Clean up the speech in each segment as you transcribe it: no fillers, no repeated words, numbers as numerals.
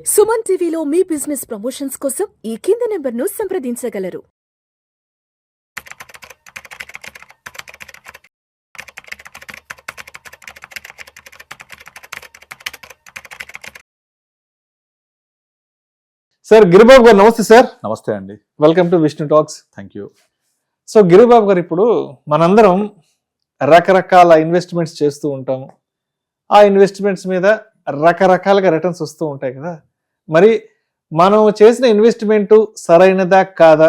సుమన్ టీవీలో మీ business promotions కోసం ఈ కింది నెంబర్ను సంప్రదించగలరు. సార్ గిరిబాబు గారు నమస్తే సార్. నమస్తే అండి. Welcome to Vishnu talks. Thank you. So Giribabu గారు, ఇప్పుడు మనందరం రకరకాల ఇన్వెస్ట్మెంట్స్ చేస్తూ ఉంటాము. ఆ ఇన్వెస్ట్మెంట్స్ మీద రకరకాలుగా రిటర్న్స్ వస్తూ ఉంటాయి కదా. మరి మనం చేసిన ఇన్వెస్ట్మెంట్ సరైనదా కాదా,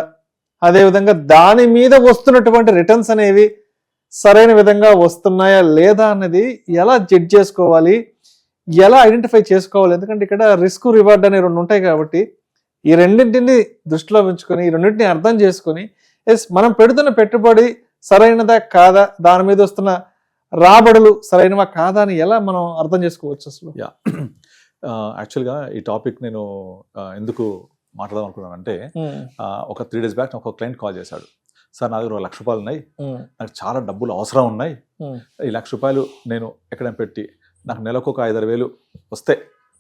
అదేవిధంగా దాని మీద వస్తున్నటువంటి రిటర్న్స్ అనేవి సరైన విధంగా వస్తున్నాయా లేదా అన్నది ఎలా జడ్జ్ చేసుకోవాలి, ఎలా ఐడెంటిఫై చేసుకోవాలి? ఎందుకంటే ఇక్కడ రిస్క్ రివార్డ్ అనే రెండు ఉంటాయి కాబట్టి ఈ రెండింటిని దృష్టిలో ఉంచుకొని, ఈ రెండింటిని అర్థం చేసుకొని, మనం పెడుతున్న పెట్టుబడి సరైనదా కాదా, దాని మీద వస్తున్న రాబడులు సరైనవా కాదా అని ఎలా మనం అర్థం చేసుకోవచ్చు అసలు? యాక్చువల్గా ఈ టాపిక్ నేను ఎందుకు మాట్లాడదాం అనుకున్నానంటే, ఒక 3 days బ్యాక్ ఒక క్లయింట్ కాల్ చేశాడు. సార్, నా దగ్గర ₹1,00,000 ఉన్నాయి, నాకు చాలా డబ్బులు అవసరం ఉన్నాయి, ఈ ₹1,00,000 నేను ఎక్కడైనా పెట్టి నాకు నెలకు ఒక 5,000 వస్తే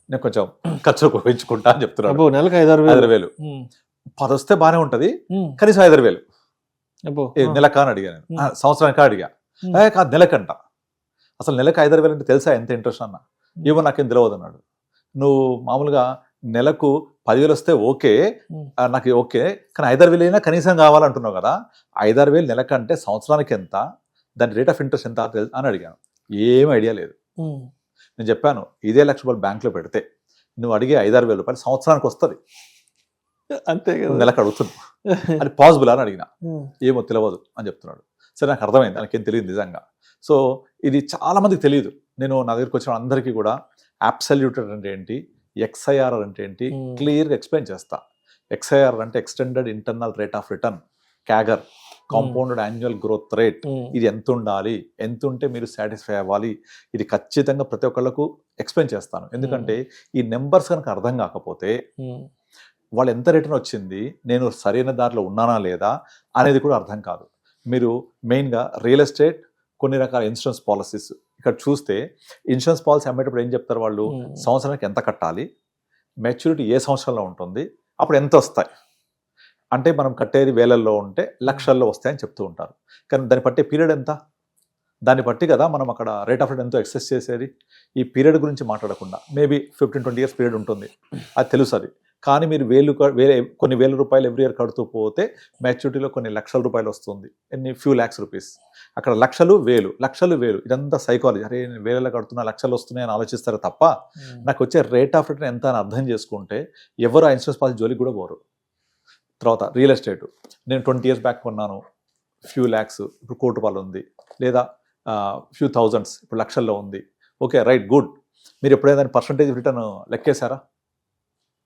నేను కొంచెం ఖర్చు పెంచుకుంటా అని చెప్తున్నాను. నెలకు 5,000 10 వస్తే బాగానే ఉంటది, కనీసం 5,000 నెలకా అని అడిగా. నేను సంవత్సరానికా అడిగా. కాదు, నెలకంట. అసలు నెలకు 5,000 అంటే తెలుసా ఎంత ఇంట్రెస్ట్ అన్న? ఏమో నాకేం తెలియదు అన్నాడు. నువ్వు మామూలుగా నెలకు 10,000 వస్తే ఓకే, నాకు ఓకే, కానీ 5,000 అయినా కనీసం కావాలంటున్నావు కదా. 5,000 నెలకంటే సంవత్సరానికి ఎంత, దాని రేట్ ఆఫ్ ఇంట్రెస్ట్ ఎంత అని అడిగాను. ఏం ఐడియా లేదు. నేను చెప్పాను, ఇదే ₹1,00,000 బ్యాంకులో పెడితే నువ్వు అడిగే 5,000-6,000 సంవత్సరానికి వస్తుంది, అంతే కదా, నెలకు అడుగుతున్నావు, అది పాసిబుల్ అని అడిగిన. ఏమో తెలియదు అని చెప్తున్నాడు. సరే, నాకు అర్థమైంది, నాకేం తెలియదు నిజంగా. సో ఇది చాలా మందికి తెలియదు. నేను నా దగ్గరికి వచ్చిన అందరికీ కూడా అబ్సల్యూట్ అంటే ఏంటి, XIRR అంటే ఏంటి క్లియర్గా ఎక్స్ప్లెయిన్ చేస్తా. XIRR అంటే extended internal rate of return, CAGR, compounded annual growth rate. ఇది ఎంత ఉండాలి, ఎంత ఉంటే మీరు సాటిస్ఫై అవ్వాలి, ఇది ఖచ్చితంగా ప్రతి ఒక్కళ్ళకు ఎక్స్ప్లెయిన్ చేస్తాను. ఎందుకంటే ఈ నెంబర్స్ కనుక అర్థం కాకపోతే వాళ్ళు ఎంత రిటర్న్ వచ్చింది, నేను సరైన దారిలో ఉన్నానా లేదా అనేది కూడా అర్థం కాదు. మీరు మెయిన్గా రియల్ ఎస్టేట్, కొన్ని రకాల ఇన్సూరెన్స్ పాలసీస్ ఇక్కడ చూస్తే, ఇన్సూరెన్స్ పాలసీ అమ్మేటప్పుడు ఏం చెప్తారు వాళ్ళు, సంవత్సరానికి ఎంత కట్టాలి, మెచ్యూరిటీ ఏ సంవత్సరంలో ఉంటుంది, అప్పుడు ఎంత వస్తాయి అంటే మనం కట్టేది వేలల్లో ఉంటే లక్షల్లో వస్తాయని చెప్తూ ఉంటారు. కానీ దాన్ని పట్టే పీరియడ్ ఎంత, దాన్ని బట్టి కదా మనం అక్కడ రేట్ ఆఫ్ రిటర్న్ ఎంతో ఎక్సెస్ చేసేది. ఈ పీరియడ్ గురించి మాట్లాడకుండా మేబీ 15-20 years పీరియడ్ ఉంటుంది, అది తెలుసు. అది కానీ మీరు కొన్ని వేల రూపాయలు ఎవ్రీ ఇయర్ కడుతూ పోతే మెచ్యూరిటీలో కొన్ని లక్షల రూపాయలు వస్తుంది. ఎన్ని ఫ్యూ ల్యాక్స్ రూపీస్. అక్కడ లక్షలు వేలు, లక్షలు వేలు, ఇదంతా సైకాలజీ. అరే నేను వేలలో కడుతున్నా, లక్షలు వస్తున్నాయి అని ఆలోచిస్తారు తప్ప నాకు వచ్చే రేట్ ఆఫ్ రిటర్న్ ఎంత అని అర్థం చేసుకుంటే ఎవరు ఆ ఇన్సూరెన్స్ పాలసీ జోలికి కూడా పోరు. తర్వాత రియల్ ఎస్టేట్, నేను 20 years బ్యాక్ కొన్నాను, ఫ్యూ ల్యాక్స్, ఇప్పుడు ₹1,00,000 ఉంది, లేదా ఫ్యూ థౌజండ్స్ ఇప్పుడు లక్షల్లో ఉంది. Okay, right, good. మీరు ఎప్పుడైనా దాని పర్సంటేజ్ రిటర్న్ లెక్కేశారా?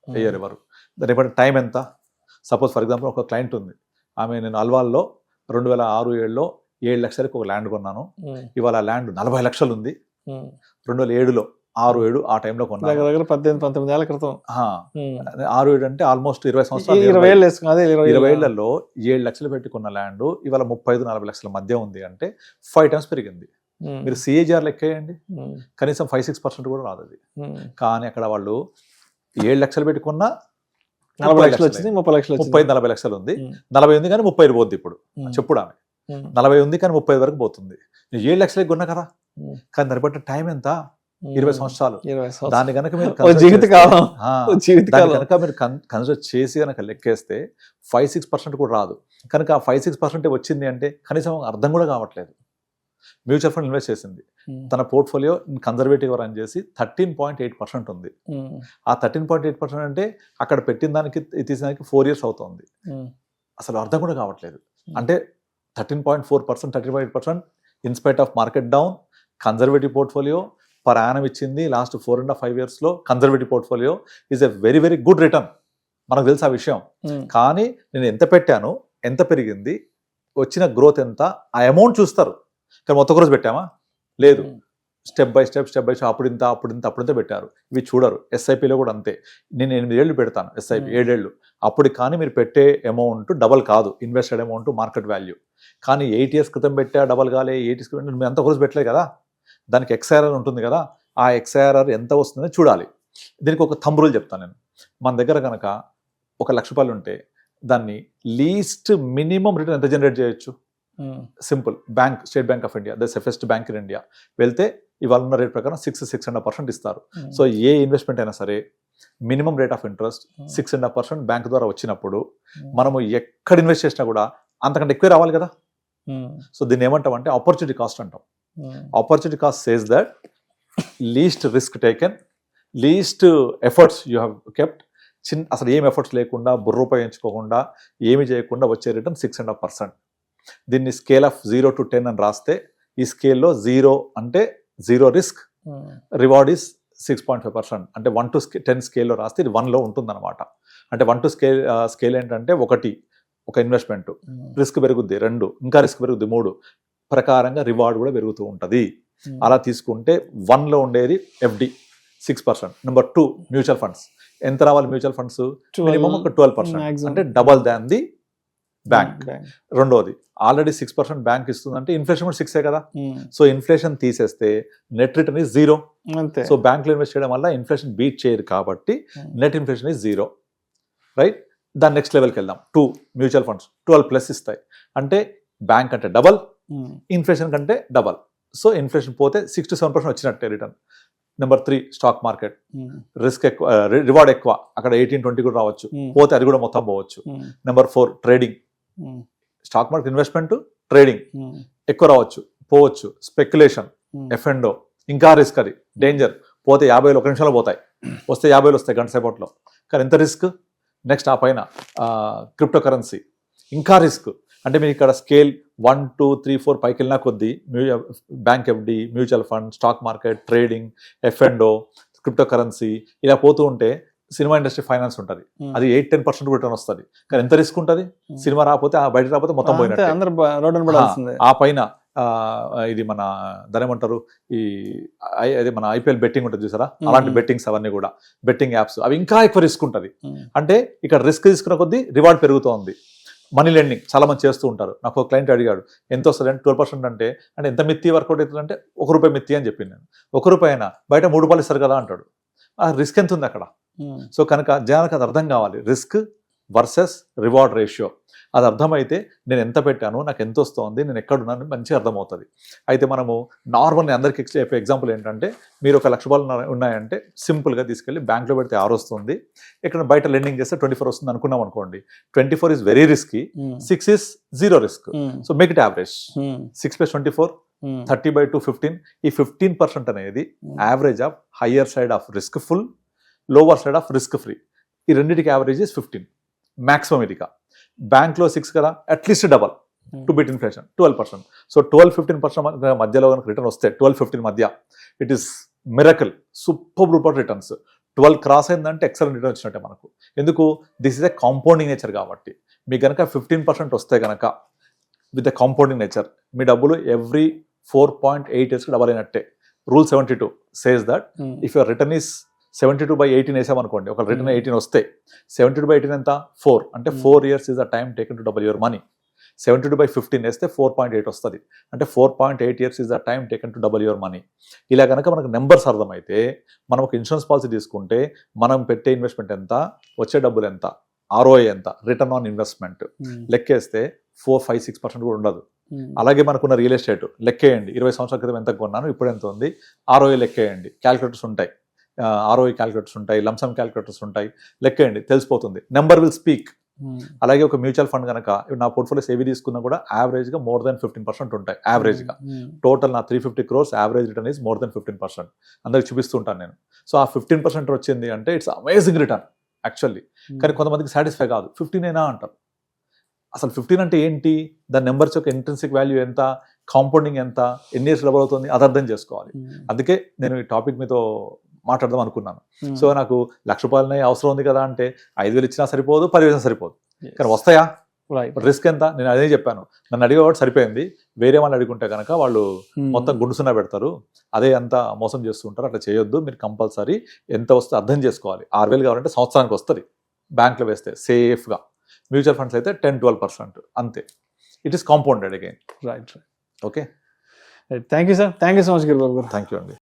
అయ్యారు ఎవరు? దాని బట్టి టైం ఎంత? సపోజ్ ఫర్ ఎగ్జాంపుల్ ఒక క్లయింట్ ఉంది, ఆమె నేను అల్వాల్లో 2006-07లో 7 లక్షలకి ఒక ల్యాండ్ కొన్నాను. ఇవాళ ల్యాండ్ 40 లక్షలు ఉంది. 2007లో 6-7 ఆ టైంలో కొన్నాను, దగ్గర 18-19 ఏళ్ల క్రితం. 6-7 అంటే ఆల్మోస్ట్ 20 సంవత్సరాలు. 20 ఏళ్లలో 7 లక్షలు పెట్టి కొన్న ల్యాండ్ ఇవాళ 35-40 లక్షల మధ్య ఉంది అంటే 5 times పెరిగింది. మీరు CAGR లెక్కేయండి, కనీసం 5-6% కూడా రాదు అది. కానీ అక్కడ వాళ్ళు 7 లక్షలు పెట్టుకున్నా 40 లక్షలు వచ్చింది, 30 లక్షలు, 30-40 లక్షలు ఉంది. 40 ఉంది కానీ 30 పోద్ది. ఇప్పుడు చెప్పుడు ఆమె 40 ఉంది కానీ 30 వరకు పోతుంది. 7 లక్షలకి కొన్నా కదా, కానీ దాన్ని బట్టి టైం ఎంత, 20 సంవత్సరాలు. దాన్ని కనుక మీరు కన్సిడర్ చేసి కనుక లెక్కేస్తే 5-6% కూడా రాదు. కనుక ఆ 5-6% వచ్చింది అంటే కనీసం అర్థం కూడా కావట్లేదు. మ్యూచువల్ ఫండ్ ఇన్వెస్ట్ చేసింది, తన పోర్ట్ఫోలియో కన్జర్వేటివ్ రన్ చేసి 13.8% ఉంది. ఆ 13.8% అంటే అక్కడ పెట్టిన దానికి తీసినానికి 4 years అవుతుంది. అసలు అర్థం కూడా కావట్లేదు. అంటే 13.4%, 13.8% in spite of market down, conservative portfolio per annum ఇచ్చింది. లాస్ట్ 4.5 yearsలో conservative portfolio is a very very good return. మనకు తెలుసు ఆ విషయం. కానీ నేను ఎంత పెట్టాను, ఎంత పెరిగింది, వచ్చిన గ్రోత్ ఎంత, ఆ అమౌంట్ చూస్తారు. కానీ మొత్తం రోజు పెట్టామా? లేదు. స్టెప్ బై స్టెప్ అప్పుడింత పెట్టారు. ఇవి చూడరు. SIPలో కూడా అంతే. నేను 8 ఏళ్ళు పెడతాను, SIP 7 ఏళ్ళు. అప్పుడు కానీ మీరు పెట్టే అమౌంట్ డబల్ కాదు, ఇన్వెస్టెడ్ అమౌంట్ మార్కెట్ వాల్యూ. కానీ 8 years క్రితం పెట్టా డబల్ కాలే, 8 years క్రితం మీరు అంత రోజు పెట్టలేదు కదా. దానికి XIRR ఉంటుంది కదా, ఆ XIRR ఎంత వస్తుందని చూడాలి. దీనికి ఒక థంబ్ రూల్ చెప్తాను నేను. మన దగ్గర కనుక ₹1,00,000 ఉంటే దాన్ని లీస్ట్ మినిమం రిటర్న్ ఎంత జనరేట్ చేయొచ్చు? Simple. Bank, state bank of India, the safest bank in India వెళ్తే ఇవాళ ఉన్న రేట్ ప్రకారం 6.5% ఇస్తారు. సో ఏ ఇన్వెస్ట్మెంట్ అయినా సరే minimum rate of interest 6.5% bank ద్వారా వచ్చినప్పుడు మనము ఎక్కడ ఇన్వెస్ట్ చేసినా కూడా అంతకంటే ఎక్కువ రావాలి కదా. సో దీన్ని ఏమంటాం అంటే ఆపర్చునిటీ కాస్ట్ అంటాం. Opportunity cost says that least risk taken, least efforts you have kept. అసలు ఏం ఎఫర్ట్స్ లేకుండా, బుర్ర ఉపయోగించుకోకుండా, ఏమి చేయకుండా వచ్చే రిటర్న్ 6.5%. దీన్ని స్కేల్ ఆఫ్ 0 to 10 అని రాస్తే ఈ స్కేల్లో 0 అంటే 0 రిస్క్, రివార్డ్ ఈస్ 6.5%. అంటే 1 to 10 స్కేల్లో రాస్తే ఇది 1లో ఉంటుందన్నమాట. అంటే 1 to స్కేల్ ఏంటంటే 1 ఒక ఇన్వెస్ట్మెంట్, రిస్క్ పెరుగుద్ది 2, ఇంకా రిస్క్ పెరుగుద్ది 3 ప్రకారంగా రివార్డ్ కూడా పెరుగుతూ ఉంటుంది. అలా తీసుకుంటే 1లో ఉండేది FD 6%. Number 2 mutual funds. ఎంత రావాలి మ్యూచువల్ ఫండ్స్? మినిమం ఒక 12%, అంటే డబల్ దాన్ ది బ్యాంక్. రెండోది ఆల్రెడీ 6% బ్యాంక్ ఇస్తుందంటే ఇన్ఫ్లేషన్ కూడా 6 కదా. సో ఇన్ఫ్లేషన్ తీసేస్తే net return is 0. So bank లో ఇన్వెస్ట్ చేయడం వల్ల ఇన్ఫ్లేషన్ బీట్ చేయరు కాబట్టి నెట్ ఇన్ఫ్లేషన్ ఇస్ 0, రైట్. దాని నెక్స్ట్ లెవెల్కి వెళ్దాం. 2 మ్యూచువల్ ఫండ్స్ 12+ ఇస్తాయి. అంటే బ్యాంక్ అంటే డబల్, ఇన్ఫ్లేషన్ కంటే డబల్. సో ఇన్ఫ్లేషన్ పోతే 6 to 7% వచ్చినట్టే return. Number 3 stock market. Risk ఎక్కువ, రివార్డ్ ఎక్కువ. అక్కడ 18-20 కూడా రావచ్చు, పోతే అది కూడా మొత్తం పోవచ్చు. Number 4 trading. Stock market investment, trading ఎక్కువ రావచ్చు, పోవచ్చు. స్పెక్యులేషన్, F&O ఇంకా రిస్క్, అది డేంజర్. పోతే 50 1 నిమిషంలో పోతాయి, వస్తే 50 వస్తాయి గంట సేపట్లో, కానీ ఎంత రిస్క్. నెక్స్ట్ ఆ పైన క్రిప్టో కరెన్సీ, ఇంకా రిస్క్. అంటే మీరు ఇక్కడ స్కేల్ 1 2 3 4 పైకి వెళ్ళినా కొద్దీ bank FD, mutual fund, stock market, trading, F&O, crypto currency ఇలా పోతూ ఉంటే సినిమా ఇండస్ట్రీ ఫైనాన్స్ ఉంటుంది, అది 8-10% రిటర్న్ వస్తుంది. కానీ ఎంత రిస్క్ ఉంటుంది? సినిమా రాకపోతే, బయట రాకపోతే మొత్తం పోయినట్టు. ఆ పైన ఇది మన దాని ఏమంటారు, అదే మన IPL బెట్టింగ్ ఉంటుంది చూసారా, అలాంటి బెట్టింగ్స్ అవన్నీ కూడా బెట్టింగ్ యాప్స్, అవి ఇంకా ఎక్కువ రిస్క్ ఉంటుంది. అంటే ఇక్కడ రిస్క్ తీసుకున్న కొద్దీ రివార్డ్ పెరుగుతోంది. మనీ లెండింగ్ చాలా మంది చేస్తూ ఉంటారు. నాకు ఒక క్లయింట్ అడిగాడు ఎంత వస్తుంది అంటే 12% అంటే ఎంత మిత్తి వర్కౌట్ అవుతుందంటే ₹1 మిత్తి అని చెప్పింది నేను. ₹1 అయినా బయట ₹3 ఇస్తారు కదా అంటాడు. ఆ రిస్క్ ఎంత ఉంది అక్కడ? సో కనుక జనానికి అది అర్థం కావాలి, రిస్క్ వర్సెస్ రివార్డ్ రేషియో. అది అర్థమైతే నేను ఎంత పెట్టాను, నాకు ఎంత వస్తుంది, నేను ఎక్కడున్నాను మంచిగా అర్థమవుతుంది. అయితే మనము నార్మల్గా అందరికీ చెప్పే ఎగ్జాంపుల్ ఏంటంటే, మీరు ₹1,00,000 ఉన్నాయంటే సింపుల్గా తీసుకెళ్ళి బ్యాంక్లో పెడితే 6 వస్తుంది, ఇక్కడ బయట లెండింగ్ చేస్తే 24 వస్తుంది అనుకున్నాం అనుకోండి. 24 is very risky, 6 is 0 risk. So make it average. 6 + 24 30/2 15. ఈ 15% అనేది average of higher side of risk full, lower side of risk free. ఈ రెండింటికి యావరేజ్ ఇస్ 15 మ్యాక్సిమం. ఇదిగా బ్యాంక్లో 6 కదా, at least double two bit inflation 12%. So 12-15% మధ్యలో కనుక రిటర్న్ వస్తే 12-15 మధ్య, it is miracle, super duper returns. 12 cross అయిందంటే ఎక్సలెంట్ రిటర్న్ వచ్చినట్టే మనకు. ఎందుకు? This is a compounding nature కాబట్టి. మీకు కనుక 15% వస్తే కనుక విత్ ద కాంపౌండింగ్ నేచర్, మీ డబ్బులు ఎవ్రీ 4.8 yearsకి డబల్ అయినట్టే. Rule 72 says that if your return is 72/18 వేసామనుకోండి, ఒక రిటర్న్ 18 వస్తే 72/18 ఎంత? 4. అంటే 4 years is the time taken to double your money. 72/15 వేస్తే 4.8 వస్తుంది. అంటే 4.8 years is the time taken to double your money. ఇలా కనుక మనకు నెంబర్స్ అర్థమైతే, మనం ఒక ఇన్సూరెన్స్ పాలసీ తీసుకుంటే మనం పెట్టే ఇన్వెస్ట్మెంట్ ఎంత, వచ్చే డబ్బులు ఎంత, ROI ఎంత, రిటర్న్ ఆన్ ఇన్వెస్ట్మెంట్ లెక్కేస్తే 4-5-6% కూడా ఉండదు. అలాగే మనకున్న రియల్ ఎస్టేట్ లెక్కేయండి, 20 సంవత్సరాల క్రితం ఎంత కొన్నాను, ఇప్పుడు ఎంత ఉంది, ROI లెక్కేయండి. క్యాలిక్యులేటర్స్ ఉంటాయి, ROI క్యాలిక్యులేటర్స్ ఉంటాయి, లంసమ్ క్యాలిక్యులేటర్స్ ఉంటాయి, లెక్కేయండి, తెలిసిపోతుంది. Number will speak. అలాగే ఒక మ్యూచువల్ ఫండ్ కనుక నా పోర్ట్ఫోలియోస్ ఏవి తీసుకున్నా కూడా యావరేజ్గా more than 15% ఉంటాయి. యావరేజ్గా టోటల్ నా 350 crores average return is more than 15%. అందరికి చూపిస్తుంటాను నేను. సో ఆ 15% వచ్చింది అంటే ఇట్స్ అమేజింగ్ రిటర్న్ యాక్చువల్లీ. కానీ కొంతమందికి సాటిస్ఫై కాదు, 15 అయినా అంటారు. అసలు 15 అంటే ఏంటి, దాని నెంబర్స్ యొక్క ఇంట్రెన్సిక్ వాల్యూ ఎంత, కాంపౌండింగ్ ఎంత, ఎన్ని ఇయర్స్ డబుల్ అవుతుంది, అది అర్థం చేసుకోవాలి. అందుకే నేను ఈ టాపిక్ మీతో మాట్లాడదాం అనుకున్నాను. సో నాకు ₹1,00,000 అవసరం ఉంది కదా అంటే 5,000 ఇచ్చినా సరిపోదు, 10,000 సరిపోదు. కానీ వస్తాయా, రిస్క్ ఎంత? నేను అదే చెప్పాను. నన్ను అడిగేవాడు సరిపోయింది, వేరే వాళ్ళు అడుగుంటే కనుక వాళ్ళు మొత్తం గుండుసున్నా పెడతారు, అదే అంతా మోసం చేస్తూ ఉంటారు. అట్లా చేయొద్దు. మీరు కంపల్సరీ ఎంత వస్తే అర్థం చేసుకోవాలి. 6,000 కావాలంటే సంవత్సరానికి వస్తుంది బ్యాంక్లో వేస్తే సేఫ్గా. మ్యూచువల్ ఫండ్స్ అయితే 10-12% అంతే. It is compounded again. Right. Okay, thank you sir. Thank you so much Giribabu garu. Thank you అండి.